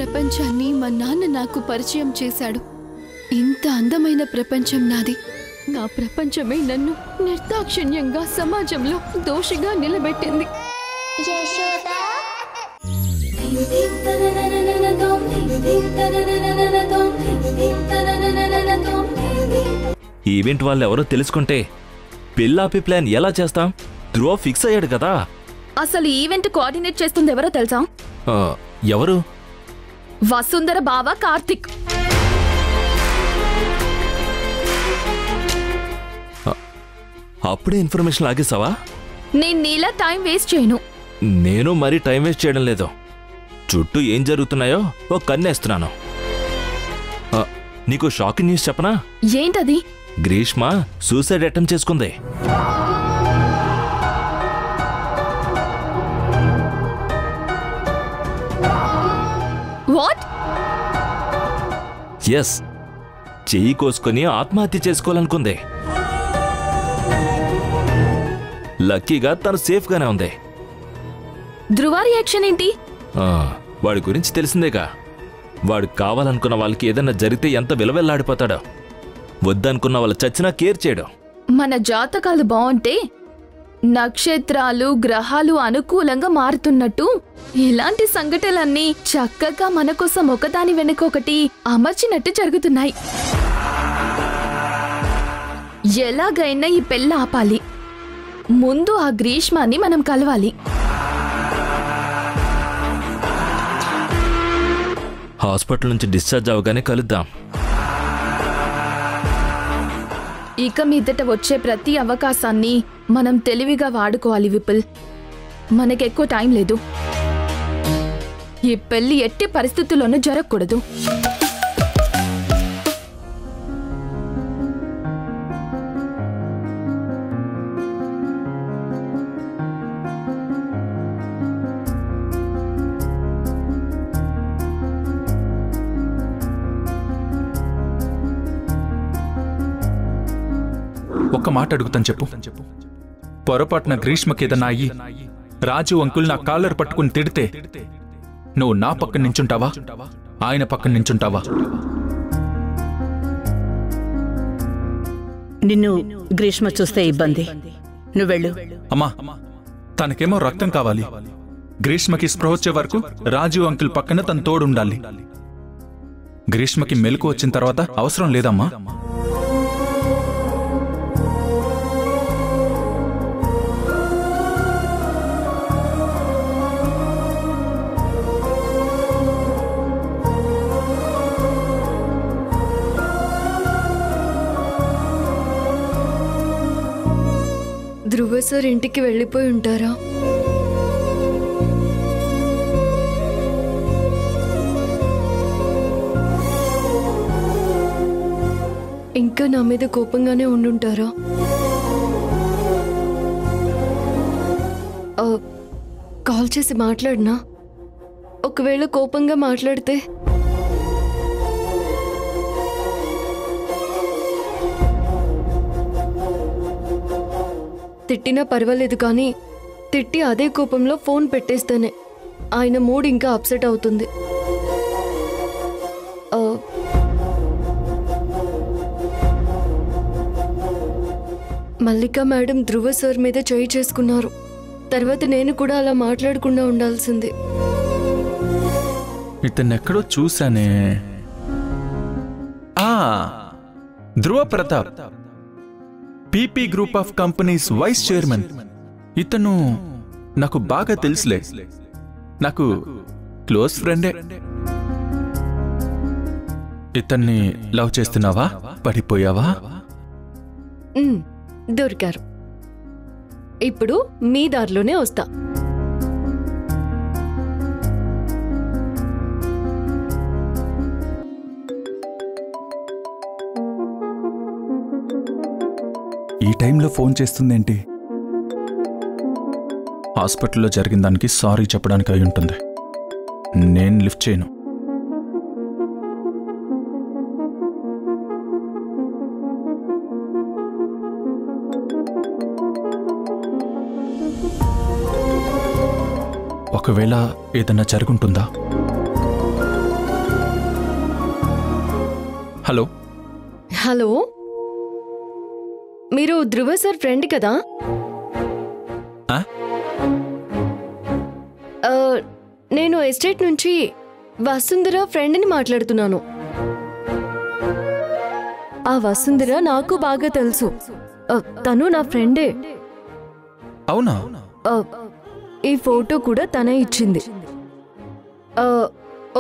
ప్రపంచాన్ని మా నాన్న నాకు పరిచయం చేశాడు. ఇంత అందమైన ప్రపంచం నాది. నా ప్రపంచమే నన్ను నిర్దాక్షిణ్యంగా సమాజంలో దోషిగా నిలబెట్టింది. ఈవెంట్ వాళ్ళు ఎవరో తెలుసుకుంటే పిల్లాపి ప్లాన్ ఎలా చేస్తాం? ధ్రువ ఫిక్స్ అయ్యాడు కదా. అసలు ఈవెంట్ కోఆర్డినేట్ చేస్తుంది ఎవరో తెలుసా? ఎవరు? వసుంధర బావ కార్తిక్. అప్పుడే ఇన్ఫర్మేషన్ లాగేసావా? నేను నీలా టైం వేస్ట్ చేయను. నేను మరీ టైం వేస్ట్ చేయడం లేదు. చుట్టూ ఏం జరుగుతున్నాయో ఓ కన్నేస్తున్నాను. నీకు షాకింగ్ న్యూస్ చెప్పనా? ఏంటది? గ్రీష్మ సూసైడ్ అటెంప్ట్ చేసుకుంది. వాట్? ఎస్, చెయ్యి కోసుకొని ఆత్మహత్య చేసుకోవాలనుకుంది. లక్కీగా తను సేఫ్గానే ఉంది. ధ్రువ రియాక్షన్ ఏంటి? వాడి గురించి తెలిసిందేగా. వాడు కావాలనుకున్న వాళ్ళకి ఏదన్నా జరిగితే ఎంత విలవెల్లాడిపోతాడో. వద్దనుకున్న వాళ్ళు చచ్చినా కేర్ చేయడం. మన జాతకాలు బాగుంటే నక్షత్రాలు గ్రహాలు అనుకూలంగా మారుతున్నట్టు ఇలాంటి సంఘటనలన్నీ చక్కగా మన కోసం ఒకదాని వెనుకొకటి అమర్చినట్టు జరుగుతున్నాయి. ఎలాగైనా ఈ పెళ్ళి ఆపాలి. ముందు ఆ గ్రీష్మాన్ని మనం కలవాలి. హాస్పిటల్ నుంచి డిశ్చార్జ్ అవగానే కలుద్దాం. ఇక మీదట వచ్చే ప్రతి అవకాశాన్ని మనం తెలివిగా వాడుకోవాలి విపుల్. మనకెక్కువ టైం లేదు. ఈ పెళ్లి ఎట్టి పరిస్థితుల్లోనూ జరగకూడదు. ఒక్క మాట అడుగుతాను చెప్పు. పొరపాటున గ్రీష్మకి ఏదన్నా అయ్యి రాజు అంకుల్ నా కాలర్ పట్టుకుని తిడితే నువ్వు నా పక్కన నించుంటావా, ఆయన పక్కన నించుంటావా? నిన్ను గ్రీష్మ చూస్తే ఇబ్బంది. నువ్వెళ్ళు. అమ్మా, తనకేమో రక్తం కావాలి. గ్రీష్మకి స్పృహ వచ్చే వరకు రాజు అంకుల్ పక్కన తన తోడుండాలి. గ్రీష్మకి మెలకు వచ్చిన తర్వాత అవసరం లేదమ్మా. ధ్రువ సార్ ఇంటికి వెళ్ళిపోయి ఉంటారా? ఇంకా నా మీద కోపంగానే ఉండుంటారా? కాల్ చేసి మాట్లాడినా? ఒకవేళ కోపంగా మాట్లాడితే? తిట్టినా పర్వాలేదు, కానీ తిట్టి అదే కోపంలో ఫోన్ పెట్టేస్తేనే ఆయన మూడ్ ఇంకా అప్సెట్ అవుతుంది. మల్లిక మేడం ధ్రువ సార్ మీద చేయి చేసుకున్నారు. తర్వాత నేను కూడా అలా మాట్లాడకుండా ఉండాల్సింది. ఇతన్నెక్కడో చూశానే. Dhruva Pratap, PP group of companies vice chairman. ఇతను నాకు బాగా తెలుసులే. నాకు క్లోజ్ ఫ్రెండే. ఇతన్ని లవ్ చేస్తున్నావా? పడిపోయావా? దొరికారు. ఇప్పుడు మీ దారిలోనే వస్తా. ఈ టైంలో ఫోన్ చేస్తుందేంటి? హాస్పిటల్లో జరిగిన దానికి సారీ చెప్పడానికి అయి ఉంటుంది. నేను లిఫ్ట్ చేయను. ఒకవేళ ఏదన్నా జరుగుంటుందా? హలో. హలో, మీరు ధ్రువ సార్ ఫ్రెండ్ కదా? ఆ? నేను ఎస్టేట్ నుంచి వసుంధర ఫ్రెండ్ని మాట్లాడుతున్నాను. ఆ వసుంధర నాకు బాగా తెలుసు. తను నా ఫ్రెండే. అవునా? ఈ ఫోటో కూడా తనే ఇచ్చింది.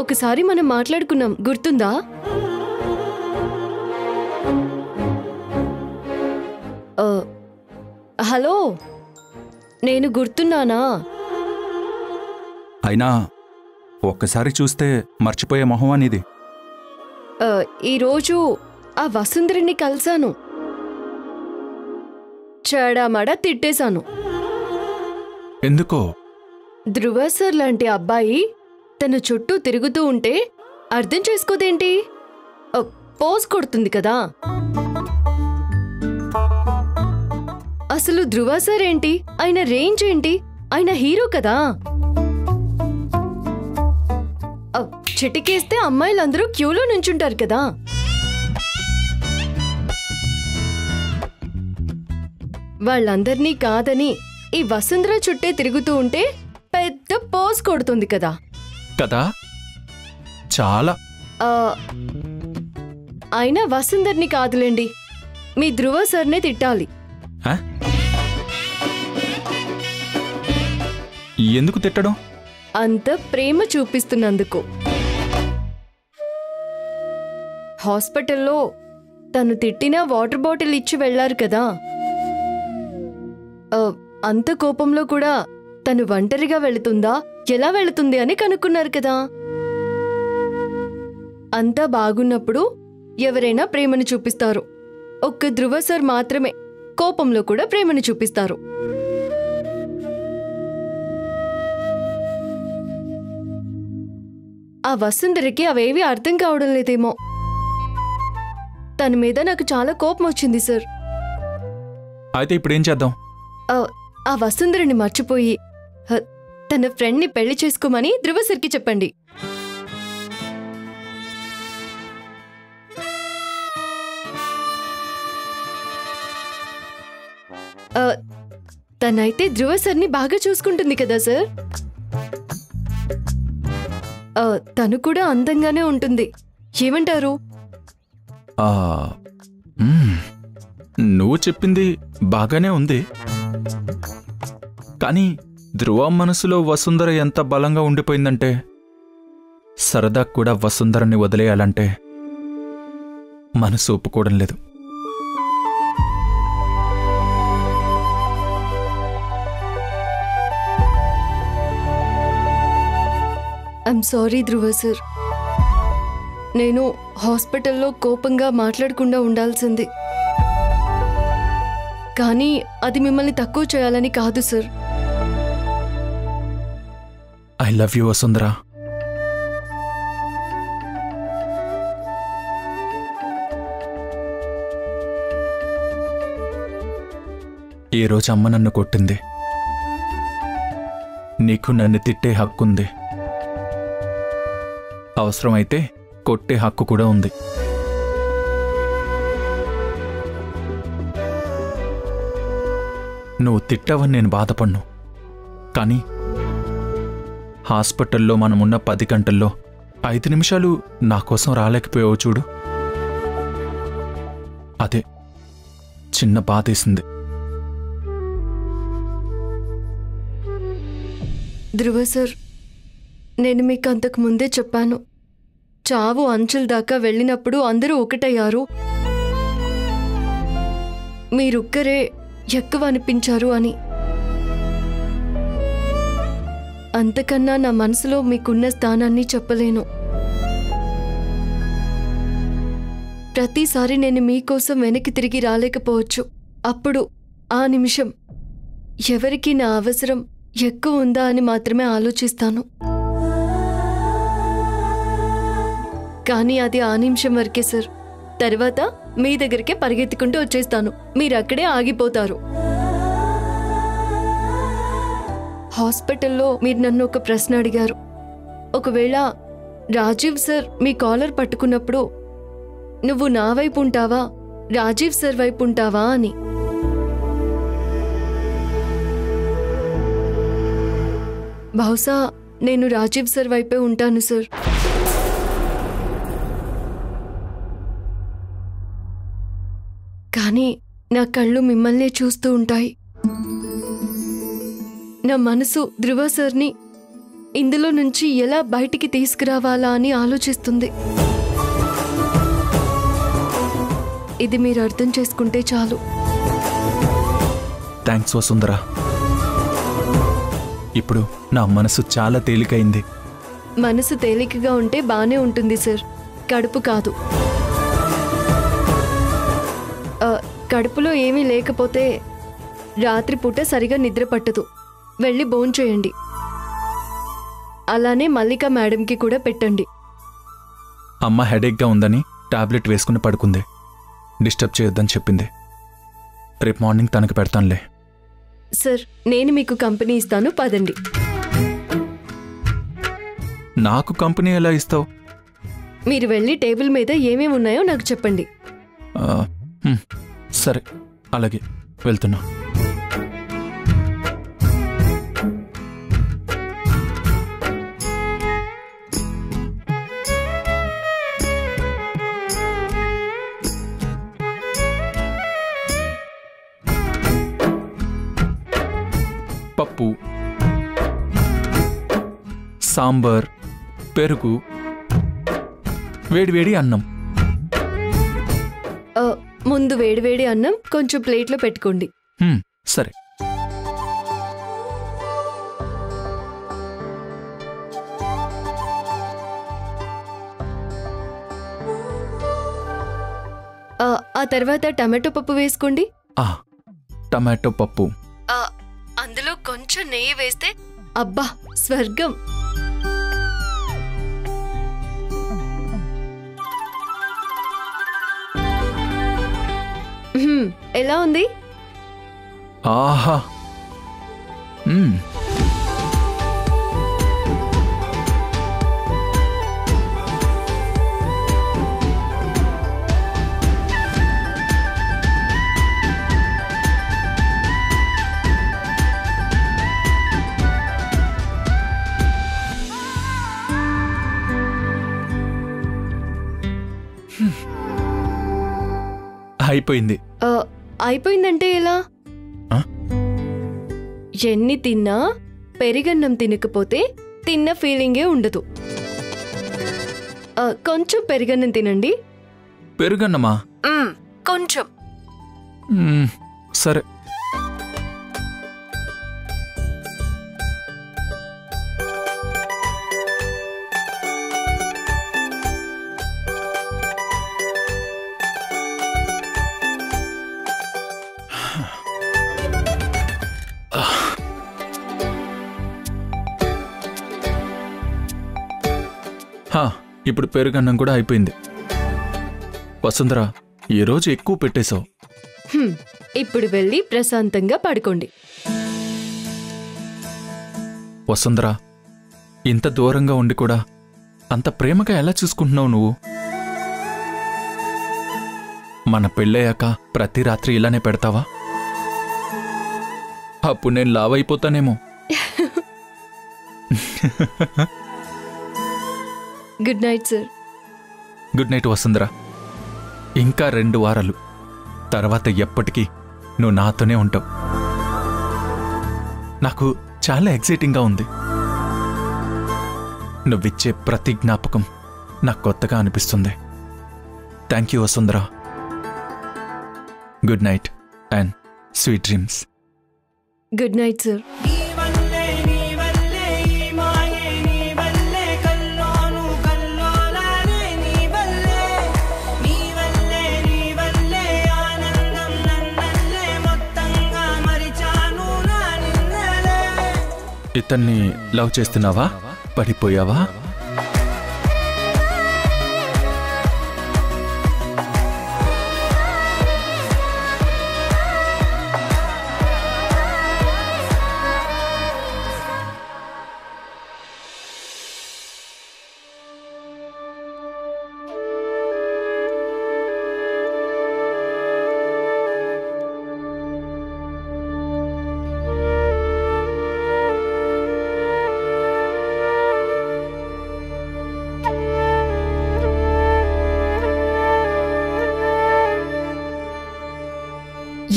ఒకసారి మనం మాట్లాడుకున్నాం, గుర్తుందా? హలో, నేను గుర్తున్నానా? అయినా ఒక్కసారి చూస్తే మర్చిపోయే మొహం అనేది. ఈరోజు ఆ వసుంధరిని కలిశాను. చెడామడ తిట్టేశాను. ఎందుకో? ధ్రువ సార్ లాంటి అబ్బాయి తన చుట్టూ తిరుగుతూ ఉంటే అర్థం చేసుకోదేంటి? పోజ్ కొడుతుంది కదా. అసలు ధ్రువ సార్ ఏంటి? ఆయన రేంజ్ ఏంటి? ఆయన హీరో కదా. చిటికేస్తే అమ్మాయిలందరూ క్యూలో నుంచుంటారు కదా. వాళ్ళందర్నీ కాదని ఈ వసుంధర చుట్టే తిరుగుతూ ఉంటే పెద్ద పోజ్ కొడుతుంది కదా. కదా, చాలా. అయినా వసుంధర్ని కాదులేండి, మీ ధ్రువ సార్నే తిట్టాలి. ఎందుకు తిట్టడం? అంత ప్రేమ చూపిస్తున్నందుకు. హాస్పిటల్లో తను తిట్టిన వాటర్ బాటిల్ ఇచ్చి వెళ్లారు కదా. అంత కోపంలో కూడా తను ఒంటరిగా వెళుతుందా, ఎలా వెళుతుంది అని కనుక్కున్నారు కదా. అంతా బాగున్నప్పుడు ఎవరైనా ప్రేమను చూపిస్తారు. ఒక్క ధ్రువ సార్ మాత్రమే కోపంలో కూడా ప్రేమను చూపిస్తారు. ఆ వసుంధరకి అవేవి అర్థం కావడం లేదేమో. తన మీద నాకు చాలా కోపం వచ్చింది సార్. అయితే ఇప్పుడేం చేద్దాం? ఆ వసుంధరని మర్చిపోయి తన ఫ్రెండ్ని పెళ్లి చేసుకోమని ధ్రువ సార్కి చెప్పండి. తనైతే ధ్రువ సార్ని బాగా చూసుకుంటుంది కదా సార్. తను కూడా అందంగానే ఉంటుంది. ఏమంటారు? నువ్వు చెప్పింది బాగానే ఉంది, కానీ ధ్రువ మనసులో వసుంధర ఎంత బలంగా ఉండిపోయిందంటే సరదా కూడా వసుంధరని వదిలేయాలంటే మనసు ఒప్పుకోవడం లేదు. I'm sorry Dhruva sir. నేను హాస్పిటల్లో కోపంగా మాట్లాడకుండా ఉండాల్సింది. కానీ అది మిమ్మల్ని తక్కువ చేయాలని కాదు sir. I love you Vasundhara. ఏ రోజు అమ్మ నన్ను కొట్టింది, నీకు నన్ను తిట్టే హక్కుంది. అవసరమైతే కొట్టే హక్కు కూడా ఉంది. నువ్వు తిట్టావని నేను బాధపడ్ను, కానీ హాస్పిటల్లో మనమున్న 10 గంటల్లో 5 నిమిషాలు నా కోసం రాలేకపోయావు చూడు, అదే చిన్న బాధేసింది. ధ్రువ సార్, నేను మీకు అంతకు ముందే చెప్పాను, చావు అంచుల దాకా వెళ్ళినప్పుడు అందరూ ఒకటయ్యారు, మీరొక్కరే ఎక్కువ అనిపించారు అని. అంతకన్నా నా మనసులో మీకున్న స్థానాన్ని చెప్పలేను. ప్రతిసారి నేను మీకోసం వెనక్కి తిరిగి రాలేకపోవచ్చు. అప్పుడు ఆ నిమిషం ఎవరికి నా అవసరం ఎక్కువ ఉందా అని మాత్రమే ఆలోచిస్తాను. కానీ అది ఆ నిమిషం వరకే సార్. తర్వాత మీ దగ్గరికే పరిగెత్తుకుంటూ వచ్చేస్తాను, మీరక్కడే ఆగిపోతారు. హాస్పిటల్లో మీరు నన్ను ఒక ప్రశ్న అడిగారు. ఒకవేళ రాజీవ్ సార్ మీ కాలర్ పట్టుకున్నప్పుడు నువ్వు నా వైపు ఉంటావా రాజీవ్ సార్ వైపు ఉంటావా అని. బహుశా నేను రాజీవ్ సార్ వైపే ఉంటాను సార్. కానీ నా కళ్ళు మిమ్మల్నే చూస్తూ ఉంటాయి. నా మనసు ధ్రువ సార్ని ఇందులో నుంచి ఎలా బయటికి తీసుకురావాలా అని ఆలోచిస్తుంది. ఇది మీరు అర్థం చేసుకుంటే చాలు. థ్యాంక్స్ వసుంధరా. ఇప్పుడు నా మనసు చాలా తేలికైంది. మనసు తేలికగా ఉంటే బానే ఉంటుంది సార్, కడుపు కాదు. కడుపులో ఏమీ లేకపోతే రాత్రిపూట సరిగా నిద్ర పట్టదు. వెళ్ళి భోంచేయండి. అలానే మల్లిక మేడంకి కూడా పెట్టండి. అమ్మ హెడేక్గా ఉందని టాబ్లెట్ వేసుకుని పడుకుంది. డిస్టర్బ్ చేయొద్దని చెప్పింది. రేపు మార్నింగ్ తనకు పెడతానులే. సార్, నేను మీకు కంపెనీ ఇస్తాను, పదండి. నాకు కంపెనీ ఎలా ఇస్తావు? మీరు వెళ్ళి టేబుల్ మీద ఏమేమి ఉన్నాయో నాకు చెప్పండి. సరే, అలాగే వెళ్తున్నా. పప్పు, సాంబార్, పెరుగు, వేడివేడి అన్నం. ముందు వేడివేడి అన్నం కొంచెం ప్లేట్లో పెట్టుకోండి. సరే. ఆ తర్వాత టమాటో పప్పు వేసుకోండి. టమాటో పప్పు. అందులో కొంచెం నెయ్యి వేస్తే అబ్బా స్వర్గం. ఎలా ఉంది? ఆహా. అయిపోయింది. అయిపోయిందంటే ఎలా? ఎన్ని తిన్నా పెరిగన్నం తినకపోతే తిన్న ఫీలింగే ఉండదు. కొంచెం పెరిగన్నం తినండి. పెరుగన్నమా? కొంచెం. సరే. ఇప్పుడు పెరుగన్నం కూడా అయిపోయింది. వసుంధరా, ఈరోజు ఎక్కువ పెట్టేశావు. ఇప్పుడు వెళ్ళి ప్రశాంతంగా పడుకోండి. వసుంధరా, ఇంత దూరంగా ఉండి కూడా అంత ప్రేమగా ఎలా చూసుకుంటున్నావు నువ్వు? మన పెళ్ళయ్యాక ప్రతి రాత్రి ఇలానే పెడతావా? అప్పుడు నేను లావైపోతానేమో. Good night sir. Good night Vasundhara. ఇంకా 2 వారాలు తర్వాత ఎప్పటికీ నువ్వు నాతోనే ఉంటావు. నాకు చాలా ఎక్సైటింగ్గా ఉంది. నువ్విచ్చే ప్రతి జ్ఞాపకం నాకు కొత్తగా అనిపిస్తుంది. Thank you Vasundhara. Good night and sweet dreams. Good night sir. ఇతన్ని లవ్ చేస్తున్నావా? పడిపోయావా?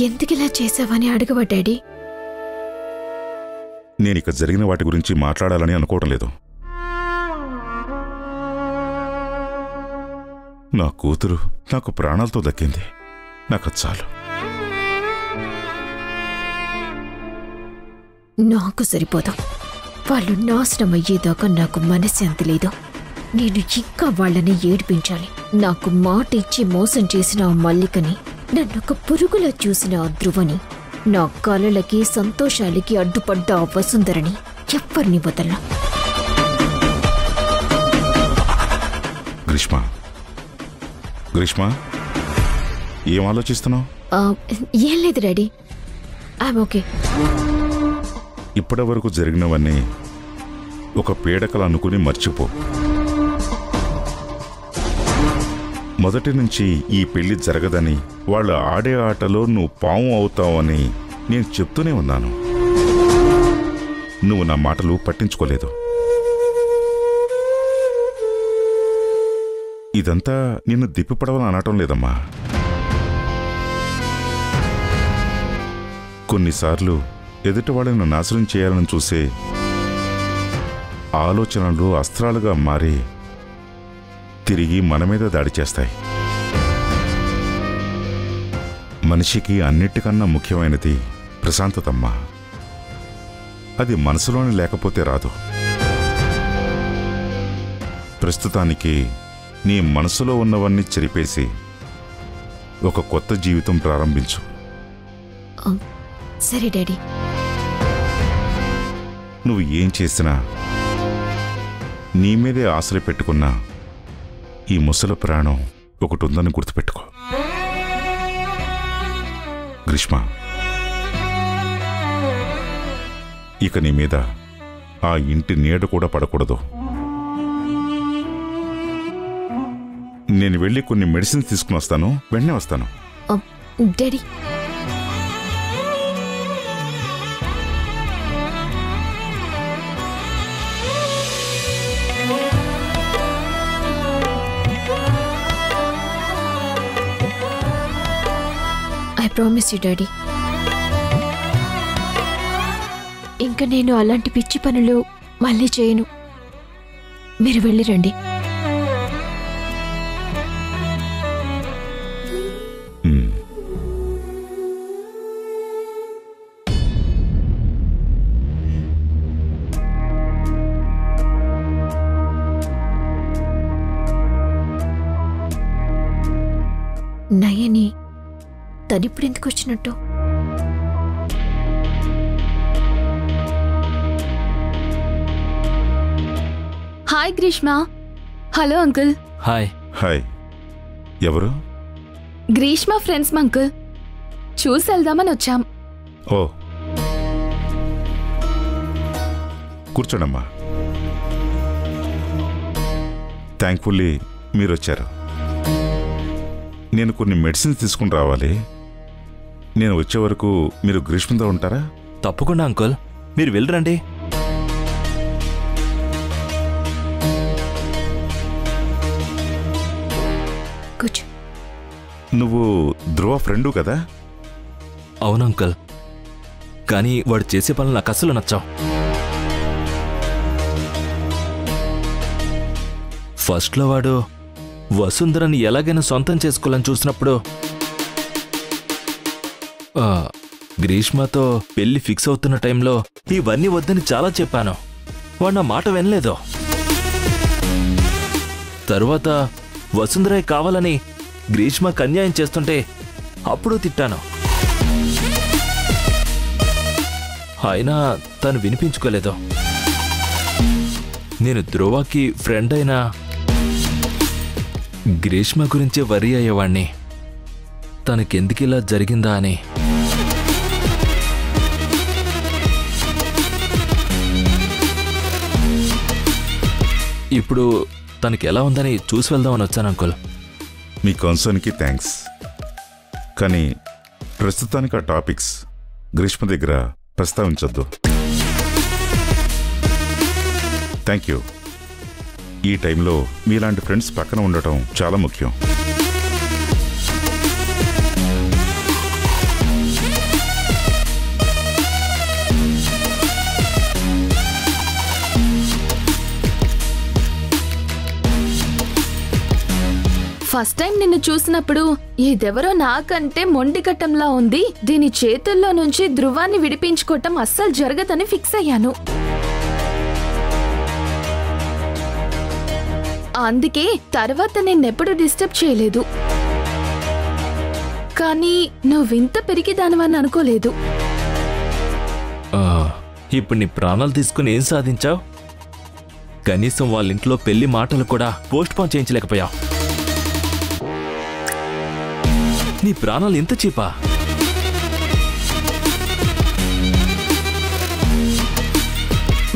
ఎందుకిలా చేసావని అడగవా డాడీ? నేనిక జరిగిన వాటి గురించి మాట్లాడాలని అనుకోవటం లేదు. నా కూతురు నాకు ప్రాణాలతో దక్కింది. నాకు చాలు. నాకు సరిపోదు. వాళ్ళు నాశనం అయ్యేదాకా నాకు మనశ్శాంతి లేదు. నేను ఇంకా వాళ్ళని ఏడిపించాలి. నాకు మాట ఇచ్చి మోసం చేసిన ఆ మల్లికని, నన్నొక పురుగులా చూసిన ఆ ధ్రువని, నా కలలకి సంతోషాలకి అడ్డుపడ్డ ఆ వసుంధరని ఎవ్వరిని వదలను. గ్రీష్మ, గ్రీష్మ, ఏం ఆలోచిస్తున్నావు? ఏం లేదు డాడీ, ఐఎమ్ ఓకే. ఇప్పటి వరకు జరిగినవన్నీ ఒక పీడకలు అనుకుని మర్చిపో. మొదటి నుంచి ఈ పెళ్లి జరగదని, వాళ్ళు ఆడే ఆటలో నువ్వు పాము అవుతావని నేను చెప్తూనే ఉన్నాను. నువ్వు నా మాటలు పట్టించుకోలేదు. ఇదంతా నిన్ను దిప్పిపడవని అనటం లేదమ్మా. కొన్నిసార్లు ఎదుటి వాళ్ళను నాశనం చేయాలని చూసే ఆలోచనలు అస్త్రాలుగా మారి తిరిగి మన మీద దాడి చేస్తాయి. మనిషికి అన్నిటికన్నా ముఖ్యమైనది ప్రశాంతతమ్మా. అది మనసులోనే లేకపోతే రాదు. ప్రస్తుతానికి నీ మనసులో ఉన్నవన్నీ చెరిపేసి ఒక కొత్త జీవితం ప్రారంభించు. సరే డాడీ. నువ్వు ఏం చేసినా, నీ మీదే ఆశలు పెట్టుకున్నా, ఈ ముసలి ప్రాణం ఒకటి ఉందని గుర్తుపెట్టుకో. గ్రీష్మ, ఇక నీ మీద ఆ ఇంటి నీడ కూడా పడకూడదు. నేను వెళ్ళి కొన్ని మెడిసిన్స్ తీసుకుని వస్తాను, వెంటనే వస్తాను. Daddy, I promise you daddy. ఇంకా నేను అలాంటి పిచ్చి పనులు మళ్ళీ చేయను. మీరు వెళ్ళి రండి. నయని తనిప్పుడు ఎందుకు వచ్చినట్టు? Hi Greeshma. Hello uncle. Hi. Hi. ఎవరు? Greeshma friends uncle. చూసి వెళ్దామని వచ్చాం. ఓ, కూర్చోండమ్మా. థ్యాంక్ఫుల్లీ మీరు వచ్చారు. నేను కొన్ని మెడిసిన్స్ తీసుకుని రావాలి. నేను వచ్చే వరకు మీరు గ్రీష్మతో ఉంటారా? తప్పకుండా అంకుల్, మీరు వెళ్ళరండి. కూర్చో. నువ్వు ధ్రువ ఫ్రెండు కదా? అవును అంకుల్, కానీ వాడు చేసే పనులు నాకు అస్సలు నచ్చావు. ఫస్ట్లో వాడు వసుంధరని ఎలాగైనా సొంతం చేసుకోవాలని చూసినప్పుడు గ్రీష్మతో పెళ్లి ఫిక్స్ అవుతున్న టైంలో ఇవన్నీ వద్దని చాలా చెప్పాను. వాడు నా మాట వినలేదు. తరువాత వసుంధరే కావాలని గ్రీష్మకు అన్యాయం చేస్తుంటే అప్పుడు తిట్టాను. అయినా తను వినిపించుకోలేదు. నేను ధ్రువకి ఫ్రెండ్ అయినా గ్రీష్మ గురించే వరి అయ్యేవాణ్ణి, తనకెందుకిలా జరిగిందా అని. ఇప్పుడు తనకి ఎలా ఉందని చూసి వెళ్దామని వచ్చాను అంకుల్. మీ కన్సర్న్కి థ్యాంక్స్. కానీ ప్రస్తుతానికి ఆ టాపిక్స్ గ్రీష్మ దగ్గర ప్రస్తావించొద్దు. Thank you. ఈ టైంలో మీలాంటి ఫ్రెండ్స్ పక్కన ఉండటం చాలా ముఖ్యం. ఫస్ట్ టైం నిన్ను చూసినప్పుడు ఇదెవరో నాకంటే మొండిగట్టంలా ఉంది, దీని చేతుల్లో నుంచి ధ్రువాన్ని విడిపించుకోవటం అస్సలు జరగదని ఫిక్స్ అయ్యాను. అందుకే తర్వాత నిన్నెప్పుడు డిస్టర్బ్ చేయలేదు. కానీ నువ్వింత పెరిగిదానివని అనుకోలేదు. ఇప్పుడు నీ ప్రాణాలు తీసుకుని ఏం సాధించావు? కనీసం వాళ్ళ ఇంట్లో పెళ్లి మాటలు కూడా పోస్ట్ పోన్ చేయించలేకపోయావు. నీ ప్రాణాలు ఎంత చీపా?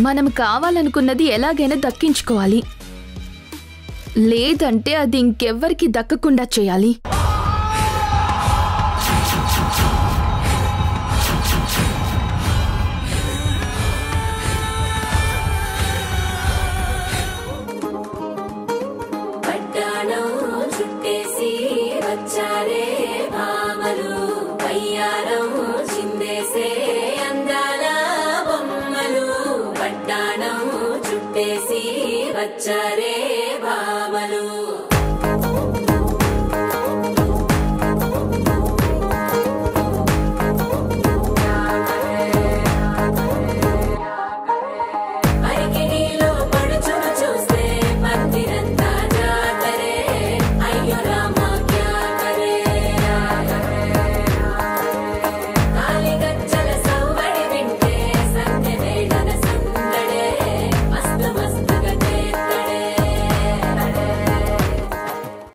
మనం కావాలనుకున్నది ఎలాగైనా దక్కించుకోవాలి, లేదంటే అది ఇంకెవ్వరికి దక్కకుండా చేయాలి.